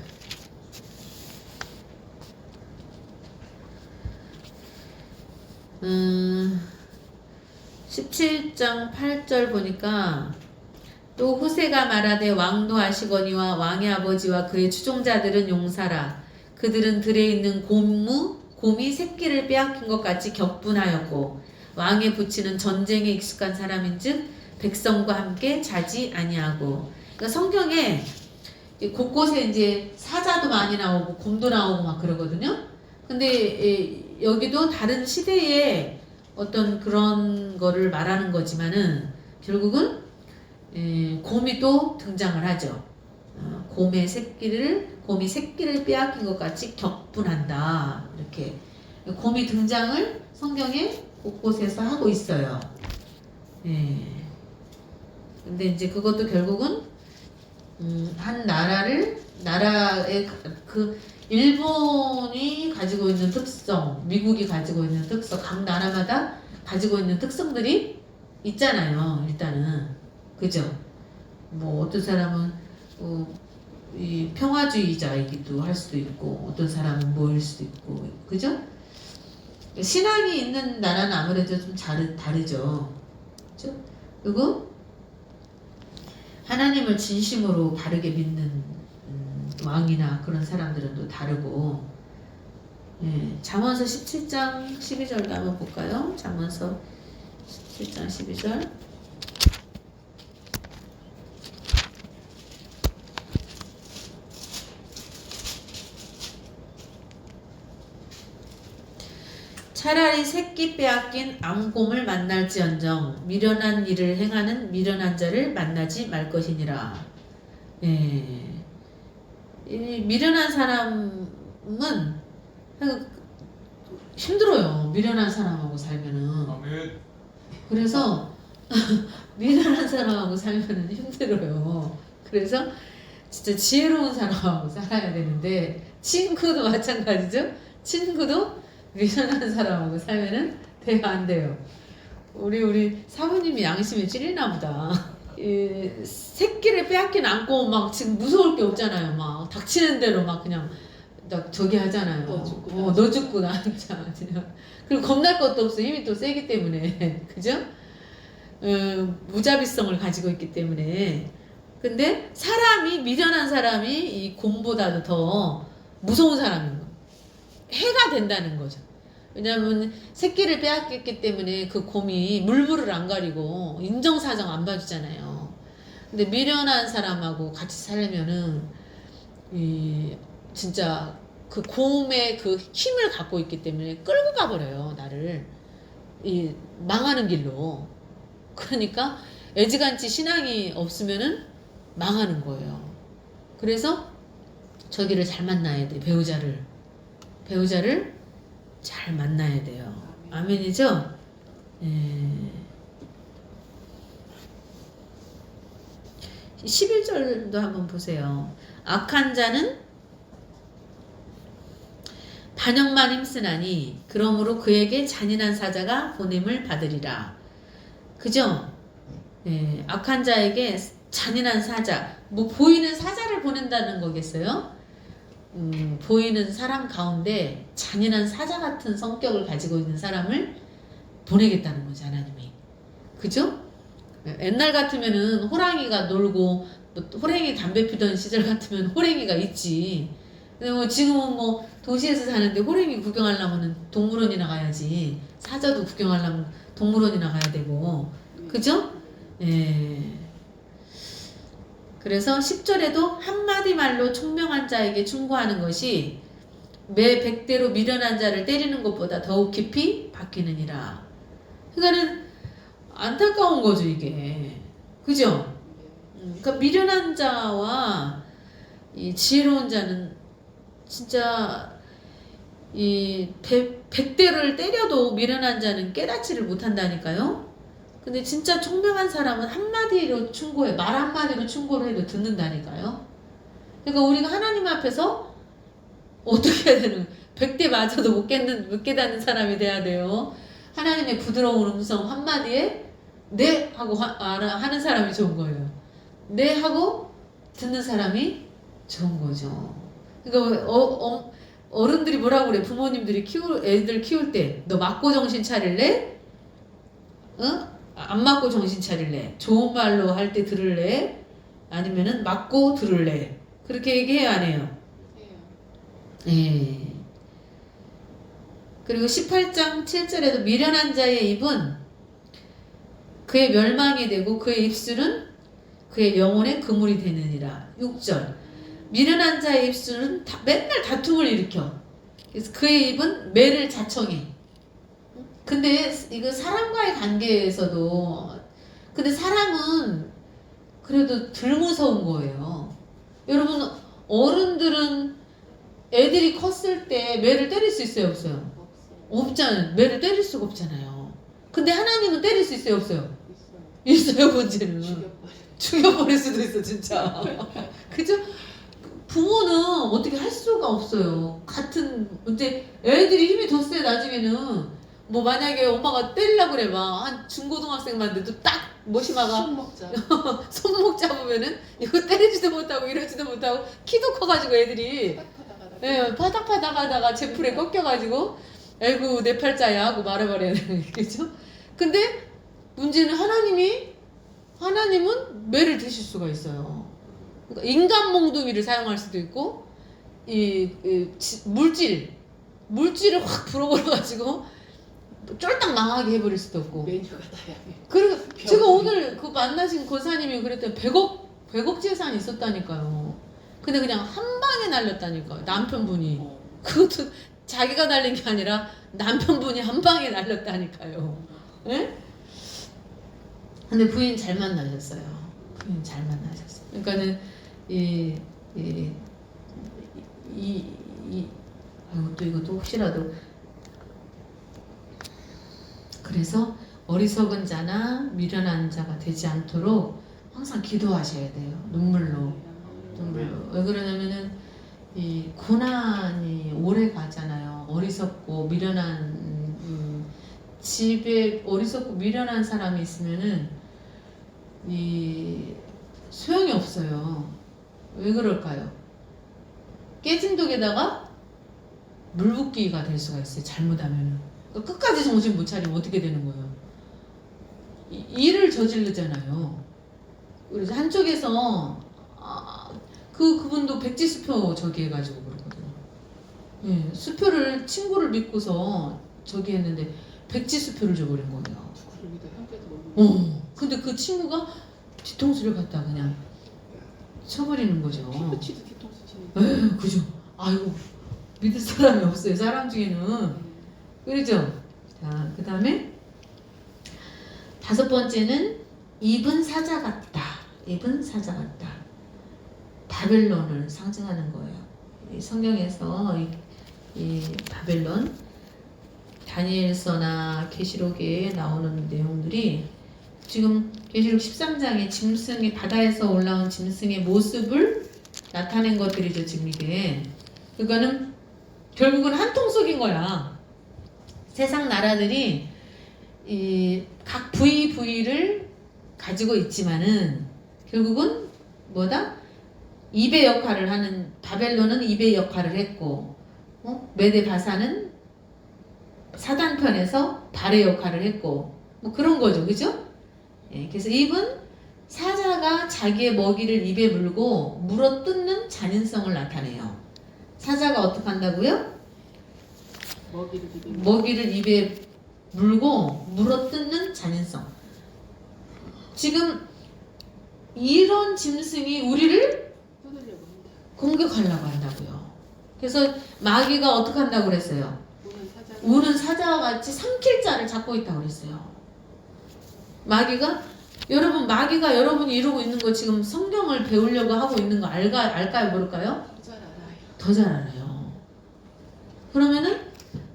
17장 8절 보니까 또 후세가 말하되 왕도 아시거니와 왕의 아버지와 그의 추종자들은 용사라. 그들은 들에 있는 곰이 새끼를 빼앗긴 것 같이 격분하였고 왕의 부치는 전쟁에 익숙한 사람인즉 백성과 함께 자지 아니하고. 그러니까 성경에 곳곳에 이제 사자도 많이 나오고 곰도 나오고 막 그러거든요. 근데 여기도 다른 시대의 어떤 그런 거를 말하는 거지만은 결국은 곰이 또 등장을 하죠. 곰이 새끼를 빼앗긴 것 같이 격분한다. 이렇게 곰이 등장을 성경에 곳곳에서 하고 있어요. 근데 이제 그것도 결국은 한 나라의 그 일본이 가지고 있는 특성, 미국이 가지고 있는 특성, 각 나라마다 가지고 있는 특성들이 있잖아요. 일단은 그죠? 뭐 어떤 사람은 이 평화주의자이기도 할 수도 있고, 어떤 사람은 뭐일 수도 있고, 그죠? 신앙이 있는 나라는 아무래도 좀 다르죠. 그죠? 그리고 하나님을 진심으로 바르게 믿는 왕이나 그런 사람들은 또 다르고. 잠언서 17장 12절도 한번 볼까요? 잠언서 17장 12절. 차라리 새끼 빼앗긴 암곰을 만날지언정 미련한 일을 행하는 미련한 자를 만나지 말 것이니라. 이 미련한 사람은 힘들어요. 미련한 사람하고 살면은. 그래서 미련한 사람하고 살면은 힘들어요. 그래서 진짜 지혜로운 사람하고 살아야 되는데, 친구도 마찬가지죠. 친구도 미련한 사람하고 살면은 대화 안 돼요. 우리 사부님이 양심에 찔리나 보다. 새끼를 빼앗긴 안고 막 지금 무서울 게 없잖아요. 막 닥치는 대로 막 그냥 딱 저기 하잖아요. 너 죽고 너 죽고 나 진짜 그냥. 그리고 겁날 것도 없어. 힘이 또 세기 때문에 그죠? 무자비성을 가지고 있기 때문에. 근데 사람이 미련한 사람이 이 곰보다도 더 무서운 사람인 거예요. 해가 된다는 거죠. 왜냐하면 새끼를 빼앗겼기 때문에 그 곰이 물불을 안 가리고 인정사정 안 봐주잖아요. 근데 미련한 사람하고 같이 살면은 이 진짜 그 곰의 그 힘을 갖고 있기 때문에 끌고 가버려요, 나를. 이 망하는 길로. 그러니까 애지간치 신앙이 없으면은 망하는 거예요. 그래서 저기를 잘 만나야 돼, 배우자를 잘 만나야 돼요. 아멘이죠? 예. 11절도 한번 보세요. 악한 자는 반역만 힘쓰나니 그러므로 그에게 잔인한 사자가 보냄을 받으리라. 그죠? 예, 악한 자에게 잔인한 사자, 뭐 보이는 사자를 보낸다는 거겠어요? 보이는 사람 가운데 잔인한 사자 같은 성격을 가지고 있는 사람을 보내겠다는 거죠, 하나님이. 그죠? 옛날 같으면은 호랑이가 놀고, 뭐 호랑이 담배 피던 시절 같으면 호랑이가 있지. 근데 뭐 지금은 뭐 도시에서 사는데 호랑이 구경하려면 동물원이나 가야지. 사자도 구경하려면 동물원이나 가야 되고. 그죠? 예. 그래서 10절에도 한마디 말로 총명한 자에게 충고하는 것이 매 100대로 미련한 자를 때리는 것보다 더욱 깊이 박히느니라. 그러니까는 안타까운 거죠, 이게. 그죠? 그러니까 미련한 자와 이 지혜로운 자는 진짜 이 100대를 때려도 미련한 자는 깨닫지를 못한다니까요. 근데 진짜 총명한 사람은 한마디로 충고해, 말 한마디로 충고를 해도 듣는다니까요. 그러니까 우리가 하나님 앞에서 어떻게 해야 되는, 100대 맞아도 못 깨닫는 사람이 돼야 돼요. 하나님의 부드러운 음성 한마디에 네 하고 하는 사람이 좋은 거예요. 네 하고 듣는 사람이 좋은 거죠. 그러니까 어른들이 뭐라고 그래? 부모님들이 애들 키울 때 너 맞고 정신 차릴래? 안 맞고 정신 차릴래? 좋은 말로 할 때 들을래? 아니면은 맞고 들을래? 그렇게 얘기해요, 안 해요? 예. 그리고 18장 7절에도 미련한 자의 입은 그의 멸망이 되고 그의 입술은 그의 영혼의 그물이 되느니라. 6절. 미련한 자의 입술은 맨날 다툼을 일으켜. 그래서 그의 입은 매를 자청해. 근데 이거 사람과의 관계에서도, 근데 사람은 그래도 덜 무서운 거예요. 여러분, 어른들은 애들이 컸을 때 매를 때릴 수 있어요, 없어요? 없잖아요. 매를 때릴 수가 없잖아요. 근데 하나님은 때릴 수 있어요, 없어요? 있어요, 문제는. 죽여버릴 수도 있어, 진짜. 그죠? 부모는 어떻게 할 수가 없어요. 근데 애들이 힘이 더 세, 나중에는. 뭐 만약에 엄마가 때리려고 그래, 막 한 중고등학생만 돼도 딱 모시마가 손목 잡으면은 이거 때리지도 못하고 이러지도 못하고 키도 커가지고 애들이 파닥파닥 하다가 제풀에 꺾여가지고 아이고 내 팔자야 하고 말해버려야 되는 거겠죠. 근데 문제는 하나님은 매를 드실 수가 있어요. 그러니까 인간 몽둥이를 사용할 수도 있고 물질을 확 불어버려가지고 쫄딱 망하게 해버릴 수도 없고. 메뉴가 다양해. 그리고 제가 오늘 그 만나신 고사님이 그랬더니 100억 재산이 있었다니까요. 근데 그냥 한 방에 날렸다니까요. 남편분이. 그것도 자기가 날린 게 아니라 남편분이 한 방에 날렸다니까요. 예? 근데 부인 잘 만나셨어요. 그러니까는 또 이것도 혹시라도. 그래서 어리석은 자나 미련한 자가 되지 않도록 항상 기도하셔야 돼요. 눈물로. 왜 그러냐면은 이 고난이 오래 가잖아요. 어리석고 미련한 집에 어리석고 미련한 사람이 있으면은 이 소용이 없어요. 왜 그럴까요? 깨진 독에다가 물 붓기가 될 수가 있어요. 잘못하면 끝까지 정신 못 차리면 어떻게 되는 거예요? 일을 저지르잖아요. 그래서 한쪽에서 그분도 백지수표 저기 해가지고 그러거든요. 예, 수표를 친구를 믿고서 저기 했는데 백지수표를 줘버린 거예요. 근데 그 친구가 뒤통수를 갖다 그냥 쳐버리는 거죠. 피부치도 뒤통수 치는. 에휴, 그죠. 아이고, 믿을 사람이 없어요. 사람 중에는. 그러죠. 자, 그 다음에 5번째는 입은 사자 같다. 입은 사자 같다. 바벨론을 상징하는 거예요. 이 성경에서 이 바벨론, 다니엘서나 계시록에 나오는 내용들이 지금 계시록 13장에 짐승이 바다에서 올라온 짐승의 모습을 나타낸 것들이죠. 지금 이게 그거는 결국은 한 통 속인 거야. 세상 나라들이 이 각 부위를 가지고 있지만은 결국은 뭐다? 입의 역할을 하는 바벨론은 입의 역할을 했고, 메데 바사는 사단편에서 발의 역할을 했고, 뭐 그런 거죠, 그죠? 예, 그래서 입은 사자가 자기의 먹이를 입에 물고 물어 뜯는 잔인성을 나타내요. 사자가 어떻게 한다고요? 먹이를 입에 물고 물어 뜯는 잔인성. 지금 이런 짐승이 우리를 공격하려고 한다고요. 그래서 마귀가 어떻게 한다고 그랬어요? 우는 사자와 같이 삼킬 자를 잡고 있다고 그랬어요. 마귀가 여러분이 이러고 있는 거 지금 성경을 배우려고 하고 있는 거 알까요? 모를까요? 더 잘 알아요. 그러면은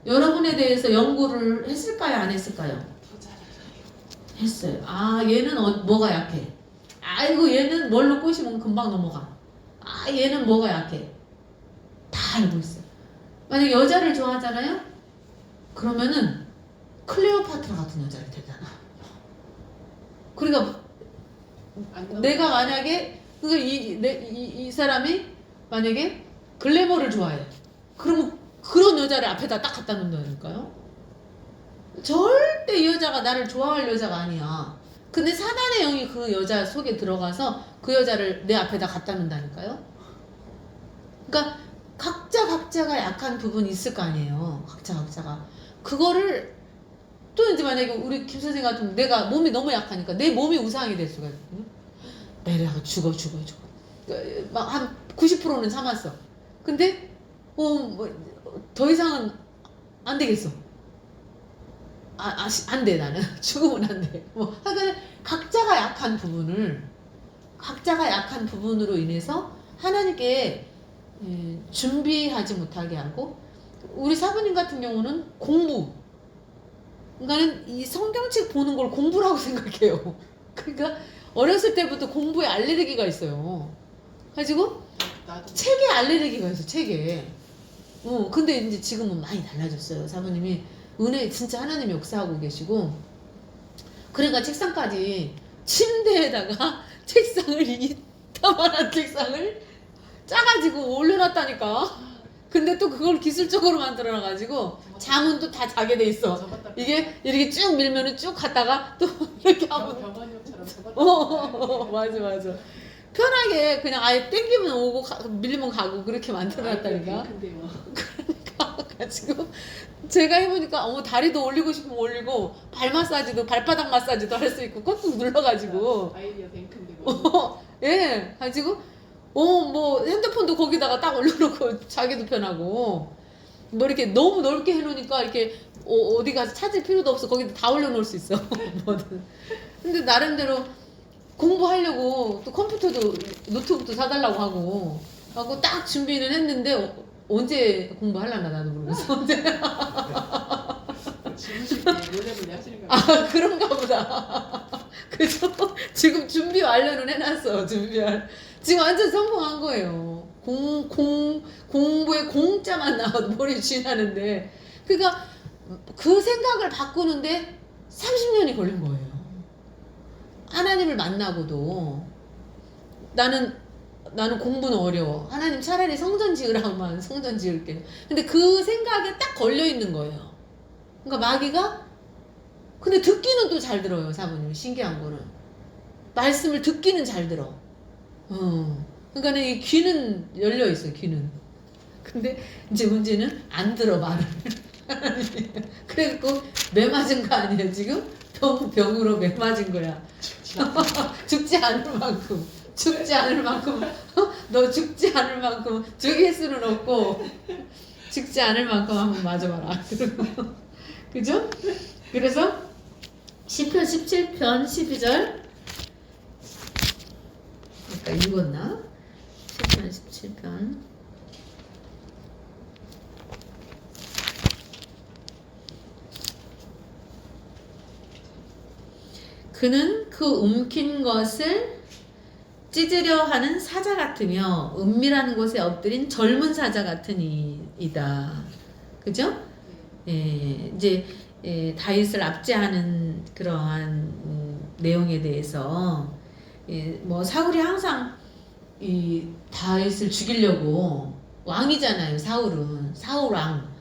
여러분에 대해서 연구를 했을까요? 안 했을까요? 더 잘 알아요. 했어요. 아, 얘는 뭐가 약해? 아이고, 얘는 뭘로 꼬시면 금방 넘어가. 아, 얘는 뭐가 약해? 다 알고 있어요. 만약 여자를 좋아하잖아요? 그러면은 클레오파트라 같은 여자를 되잖아. 그러니까 내가 만약에 이 사람이 만약에 글래머를 좋아해. 그러면 그런 여자를 앞에다 딱 갖다 놓는다니까요. 절대 이 여자가 나를 좋아할 여자가 아니야. 근데 사단의 영이 그 여자 속에 들어가서 그 여자를 내 앞에다 갖다 놓는다니까요. 그러니까 각자가 약한 부분이 있을 거 아니에요. 각자가. 그거를 또 이제 만약에 우리 김 선생 같은 내가 몸이 너무 약하니까 내 몸이 우상이 될 수가 있거든요. 내가 죽어. 막 한 90%는 참았어. 근데 더 이상은 안 되겠어. 안 돼, 나는. 죽으면 안 돼. 하여간 각자가 약한 부분으로 인해서 하나님께 준비하지 못하게 하고, 우리 사부님 같은 경우는 공부. 그러니까는 이 성경책 보는 걸 공부라고 생각해요. 그러니까 어렸을 때부터 공부에 알레르기가 있어요. 가지고 책에 알레르기가 있어, 책에. 근데 이제 지금은 많이 달라졌어요. 사부님이 은혜 진짜 하나님이 역사하고 계시고, 그러니까 책상까지 침대에다가 책상을 이따만한 책상을 짜가지고 올려놨다니까. 근데 또 그걸 기술적으로 만들어놔가지고 자문도 다 자게 돼 있어. 이게 이렇게 쭉 밀면은 쭉 갔다가 또 이렇게 하면 맞아. 편하게 그냥 아예 땡기면 오고 밀리면 가고 그렇게 만들어놨다니까. 그러니까 지금 제가 해보니까 다리도 올리고 싶으면 올리고 발 마사지도 발바닥 마사지도 할 수 있고 꾹꾹 눌러가지고 아이디어 뱅크인데 예 가지고 뭐 핸드폰도 거기다가 딱 올려놓고 자기도 편하고 뭐 이렇게 너무 넓게 해놓으니까 이렇게 어디 가서 찾을 필요도 없어. 거기다 다 올려놓을 수 있어. 뭐든. 근데 나름대로 공부하려고 또 컴퓨터도 노트북도 사달라고 하고 딱 준비는 했는데 언제 공부하려나 나도 모르겠어. 언제. 아 그런가 보다. 그죠? 지금 준비 완료는 해놨어. 지금 완전 성공한 거예요. 공부에 공짜만 나와도 머리 쥐나는데, 그러니까 그 생각을 바꾸는데 30년이 걸린 거예요. 하나님을 만나고도 나는 공부는 어려워. 하나님 차라리 성전 지으라고만 성전 지을게요. 근데 그 생각에 딱 걸려 있는 거예요. 그러니까 마귀가 근데 듣기는 또 잘 들어요, 사모님. 신기한 거는 말씀을 듣기는 잘 들어. 그러니까 이 귀는 열려 있어, 귀는. 근데 이제 문제는 안 들어 말을. 그래갖고 매 맞은 거 아니에요 지금? 병으로 매 맞은 거야. 죽지 않을 만큼. 너 죽지 않을 만큼 죽일 수는 없고 죽지 않을 만큼 한번 맞아봐라. 그죠? 그래서 시편 17편 12절 아까 읽었나? 시편 17편 그는 그 움킨 것을 찢으려 하는 사자 같으며 은밀한 곳에 엎드린 젊은 사자 같은 이다. 그죠? 예, 이제 다윗을 압제하는 그러한 내용에 대해서 뭐 사울이 항상 이 다윗을 죽이려고 왕이잖아요. 사울 왕.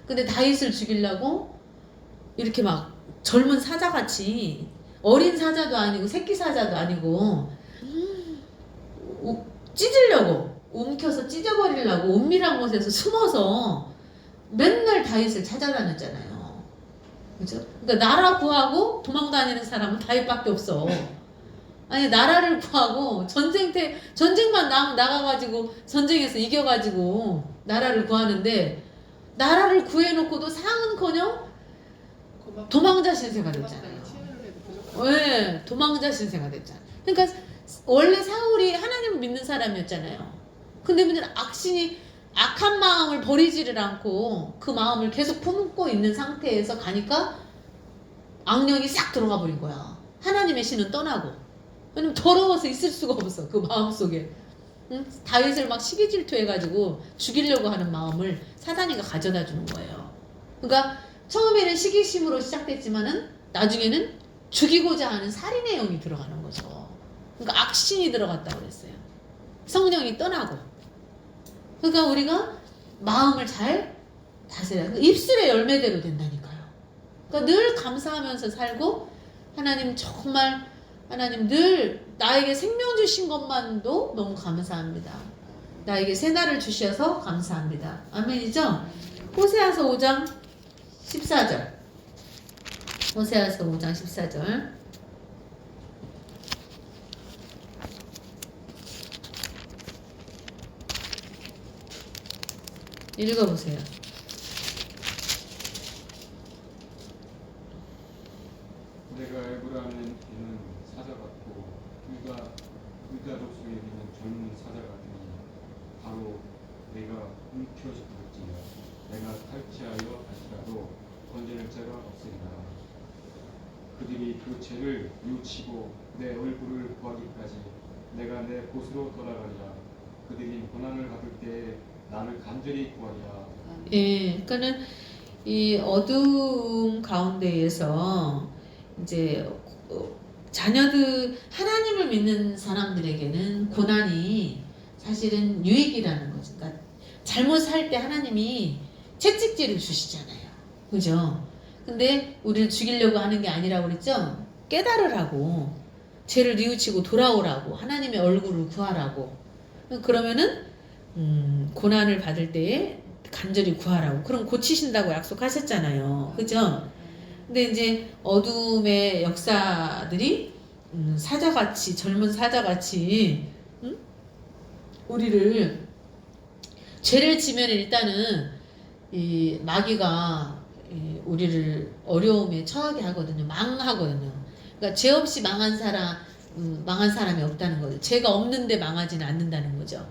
근데 다윗을 죽이려고 이렇게 막 젊은 사자같이 어린 사자도 아니고 새끼 사자도 아니고 찢으려고 움켜서 찢어버리려고 은밀한 곳에서 숨어서 맨날 다윗을 찾아다녔잖아요. 그죠? 그러니까 나라 구하고 도망다니는 사람은 다윗밖에 없어. 아니 나라를 구하고 전쟁만 나가가지고 전쟁에서 이겨가지고 나라를 구하는데 나라를 구해놓고도 상은커녕 도망자 신세가 됐잖아요. 네, 도망자 신세가 됐잖아요. 그러니까 원래 사울이 하나님을 믿는 사람이었잖아요. 근데 문제는 악한 마음을 버리지를 않고 그 마음을 계속 품고 있는 상태에서 가니까 악령이 싹 들어가 버린 거야. 하나님의 신은 떠나고. 왜냐면 더러워서 있을 수가 없어. 그 마음 속에. 응? 다윗을 막 시기질투 해가지고 죽이려고 하는 마음을 사단이가 가져다 주는 거예요. 그러니까 처음에는 시기심으로 시작됐지만은 나중에는 죽이고자 하는 살인의 영이 들어가는 거죠. 그러니까 악신이 들어갔다고 그랬어요. 성령이 떠나고. 그러니까 우리가 마음을 잘 다스려야 돼. 입술의 열매대로 된다니까요. 그러니까 늘 감사하면서 살고 하나님 정말 하나님 늘 나에게 생명 주신 것만도 너무 감사합니다. 나에게 새날을 주셔서 감사합니다. 아멘이죠? 호세아서 5장 14절. 호세아서 5장 14절. 읽어보세요. 내가 에브라임에는 사자 같고 유다 족속에게는 젊은 사자 같으니 바로 내가 움켜쥐었지요. 내가 탈취하여 다시라도 건져낼 자가 없으리라. 그들이 그 죄를 뉘우치고 내 얼굴을 구하기까지 내가 내 곳으로 돌아가리라. 그들이 고난을 받을 때에 나를 간절히 구하리라. 예, 그러니까는 이 어두움 가운데에서 이제 자녀들 하나님을 믿는 사람들에게는 고난이 사실은 유익이라는 거죠. 그러니까 잘못 살 때 하나님이 채찍질을 주시잖아요. 그죠? 근데 우리를 죽이려고 하는 게 아니라고 그랬죠? 깨달으라고 죄를 뉘우치고 돌아오라고 하나님의 얼굴을 구하라고. 그러면은 고난을 받을 때에 간절히 구하라고. 그럼 고치신다고 약속하셨잖아요. 그죠? 근데 이제 어둠의 역사들이 사자같이 젊은 사자같이 우리를 죄를 지면 일단은 이 마귀가 우리를 어려움에 처하게 하거든요. 망하거든요. 그러니까 죄 없이 망한 사람이 없다는 거죠. 죄가 없는데 망하지는 않는다는 거죠.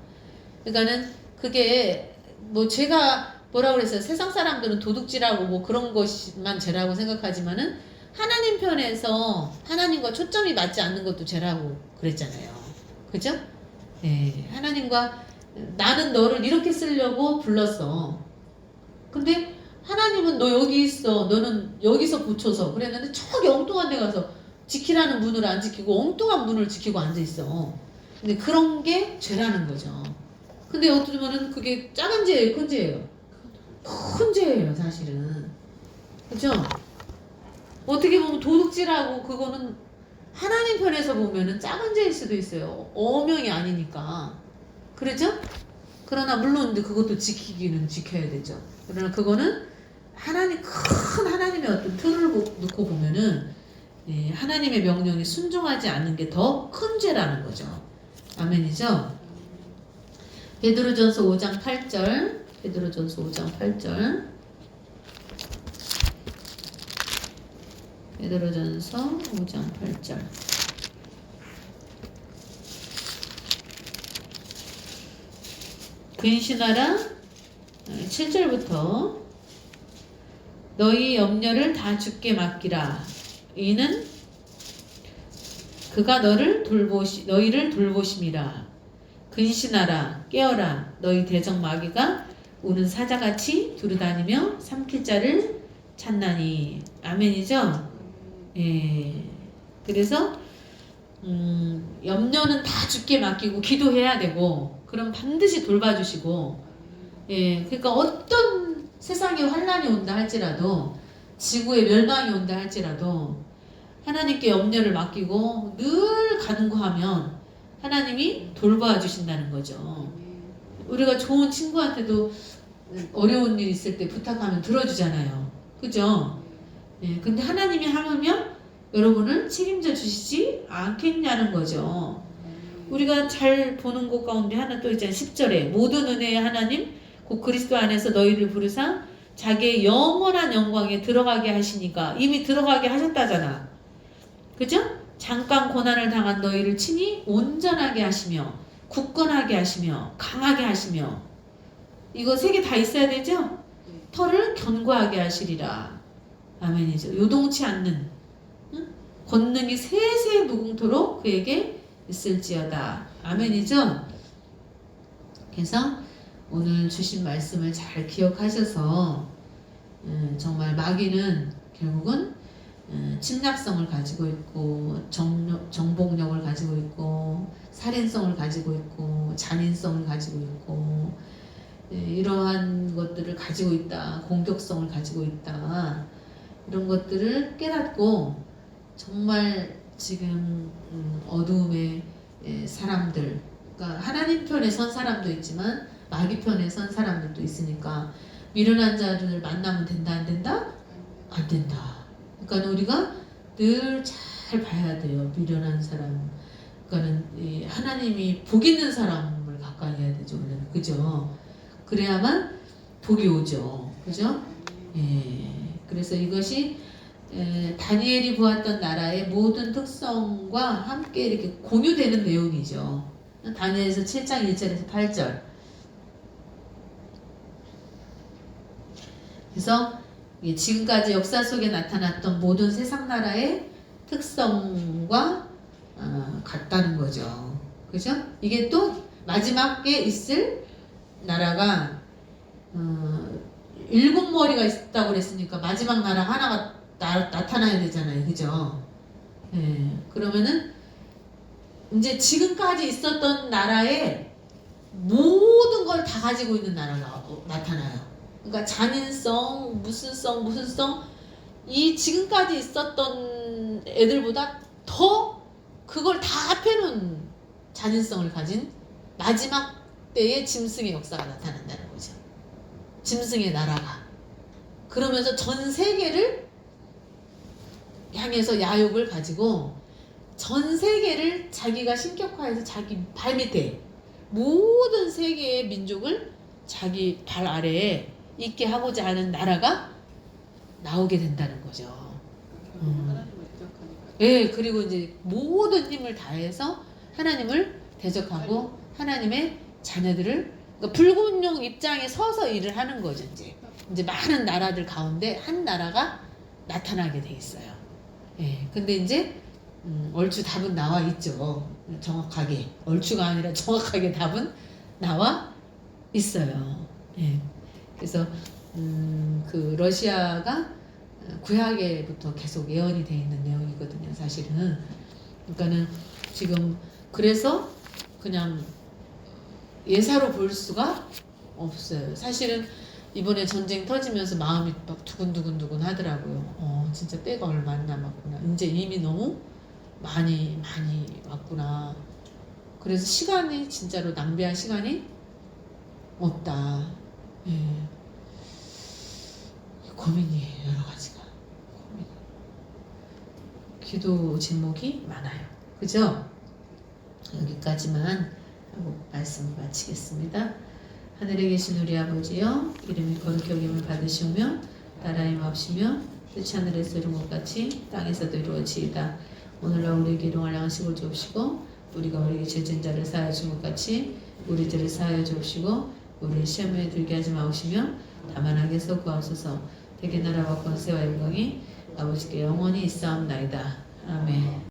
그러니까는 그게 뭐 죄가 뭐라고 그랬어요? 세상 사람들은 도둑질하고 뭐 그런 것만 죄라고 생각하지만은 하나님 편에서 하나님과 초점이 맞지 않는 것도 죄라고 그랬잖아요. 그죠? 네, 하나님과 나는 너를 이렇게 쓰려고 불렀어. 근데 하나님은 너 여기 있어. 너는 여기서 붙여서 그랬는데 저기 엉뚱한 데 가서 지키라는 문을 안 지키고 엉뚱한 문을 지키고 앉아 있어. 근데 그런 게 죄라는 거죠. 근데 어떻게 보면 그게 작은 죄예요, 큰 죄예요? 큰 죄예요, 사실은. 그죠? 어떻게 보면 도둑질하고 그거는 하나님 편에서 보면은 작은 죄일 수도 있어요. 어명이 아니니까. 그렇죠? 그러나 물론 근데 그것도 지키기는 지켜야 되죠. 그러나 그거는 하나님, 큰 하나님의 어떤 틀을 놓고 보면은 예, 하나님의 명령에 순종하지 않는 게 더 큰 죄라는 거죠. 아멘이죠? 베드로전서 5장 8절. 베드로전서 5장 8절. 베드로전서 5장 8절. 근신하라. 7절부터 너희 염려를 다 주께 맡기라. 이는 그가 너희를 돌보심이라. 근신하라. 깨어라. 너희 대적 마귀가 우는 사자같이 두루다니며 삼킬 자를 찾나니. 아멘이죠? 예. 그래서 염려는 다 주께 맡기고 기도해야 되고, 그럼 반드시 돌봐주시고, 예. 그러니까 어떤 세상에 환란이 온다 할지라도, 지구에 멸망이 온다 할지라도 하나님께 염려를 맡기고 늘 간구하면 하나님이 돌봐 주신다는 거죠. 우리가 좋은 친구한테도 어려운 일 있을 때 부탁하면 들어주잖아요. 그죠? 예, 근데 하나님이 하면 여러분을 책임져 주시지 않겠냐는 거죠. 우리가 잘 보는 것 가운데 하나 또 있잖아요. 10절에 모든 은혜의 하나님 곧 그리스도 안에서 너희를 부르사 자기의 영원한 영광에 들어가게 하시니까. 이미 들어가게 하셨다잖아. 그죠? 잠깐 고난을 당한 너희를 친히 온전하게 하시며 굳건하게 하시며 강하게 하시며. 이거 세 개 다 있어야 되죠? 털을 견고하게 하시리라. 아멘이죠. 요동치 않는, 응? 권능이 세세 무궁토록 그에게 있을지어다. 아멘이죠? 그래서 오늘 주신 말씀을 잘 기억하셔서 정말 마귀는 결국은 침략성을 가지고 있고 정복력을 가지고 있고 살인성을 가지고 있고 잔인성을 가지고 있고 이러한 것들을 가지고 있다. 공격성을 가지고 있다. 이런 것들을 깨닫고 정말 지금 어두움의 사람들, 그러니까 하나님 편에 선 사람도 있지만 마귀 편에 선 사람들도 있으니까 미련한 자를 만나면 된다 안 된다? 안 된다. 그러니까 우리가 늘 잘 봐야 돼요. 미련한 사람. 그러니까는 하나님이 복 있는 사람을 가까이 해야 되죠. 우리는. 그죠? 그래야만 복이 오죠. 그죠? 예. 그래서 이것이 다니엘이 보았던 나라의 모든 특성과 함께 이렇게 공유되는 내용이죠. 다니엘서 7장 1절에서 8절. 그래서 지금까지 역사 속에 나타났던 모든 세상 나라의 특성과 같다는 거죠. 그죠? 이게 또 마지막에 있을 나라가 7머리가 있다고 그랬으니까 마지막 나라 하나가 나타나야 되잖아요. 그죠? 예. 그러면은 이제 지금까지 있었던 나라의 모든 걸 다 가지고 있는 나라가 나타나요. 그러니까 잔인성, 무슨 성, 이 지금까지 있었던 애들보다 더 그걸 다 합해놓은 잔인성을 가진 마지막 때의 짐승의 역사가 나타난다는 거죠. 짐승의 나라가. 그러면서 전 세계를 향해서 야욕을 가지고 전 세계를 자기가 신격화해서 자기 발밑에 모든 세계의 민족을 자기 발 아래에 있게 하고자 하는 나라가 나오게 된다는 거죠. 예, 그리고 이제 모든 힘을 다해서 하나님을 대적하고 하나님의 자녀들을, 그러니까 붉은 용 입장에 서서 일을 하는 거죠. 이제 많은 나라들 가운데 한 나라가 나타나게 돼 있어요. 예, 근데 이제 얼추 답은 나와 있죠. 정확하게 얼추가 아니라 정확하게 답은 나와 있어요. 예. 그래서 그 러시아가 구약에부터 계속 예언이 돼 있는 내용이거든요, 사실은. 그러니까는 지금 그래서 그냥 예사로 볼 수가 없어요. 사실은 이번에 전쟁 터지면서 마음이 막 두근두근 하더라고요. 진짜 때가 얼마 안 남았구나. 이제 이미 너무 많이 왔구나. 그래서 시간이 진짜로 낭비할 시간이 없다. 예. 고민이에요, 여러 가지가. 고민. 기도 제목이 많아요. 그죠? 여기까지만 하고 말씀을 마치겠습니다. 하늘에 계신 우리 아버지여, 이름이 거룩히 여김을 받으시오며 나라임 없이며 뜻이 하늘에서 이룬 것 같이 땅에서도 이루어지이다. 오늘날 우리에게 일용할 양식을 주옵시고 우리가 우리에게 죄진 자를 사하여 준 것 같이 우리 죄를 사하여 주옵시고 우리를 시험에 들게 하지 마옵시며 다만 악에서 구하옵소서. 대개 나라와 권세와 영광이 아버지께 영원히 있사옵나이다. 아멘.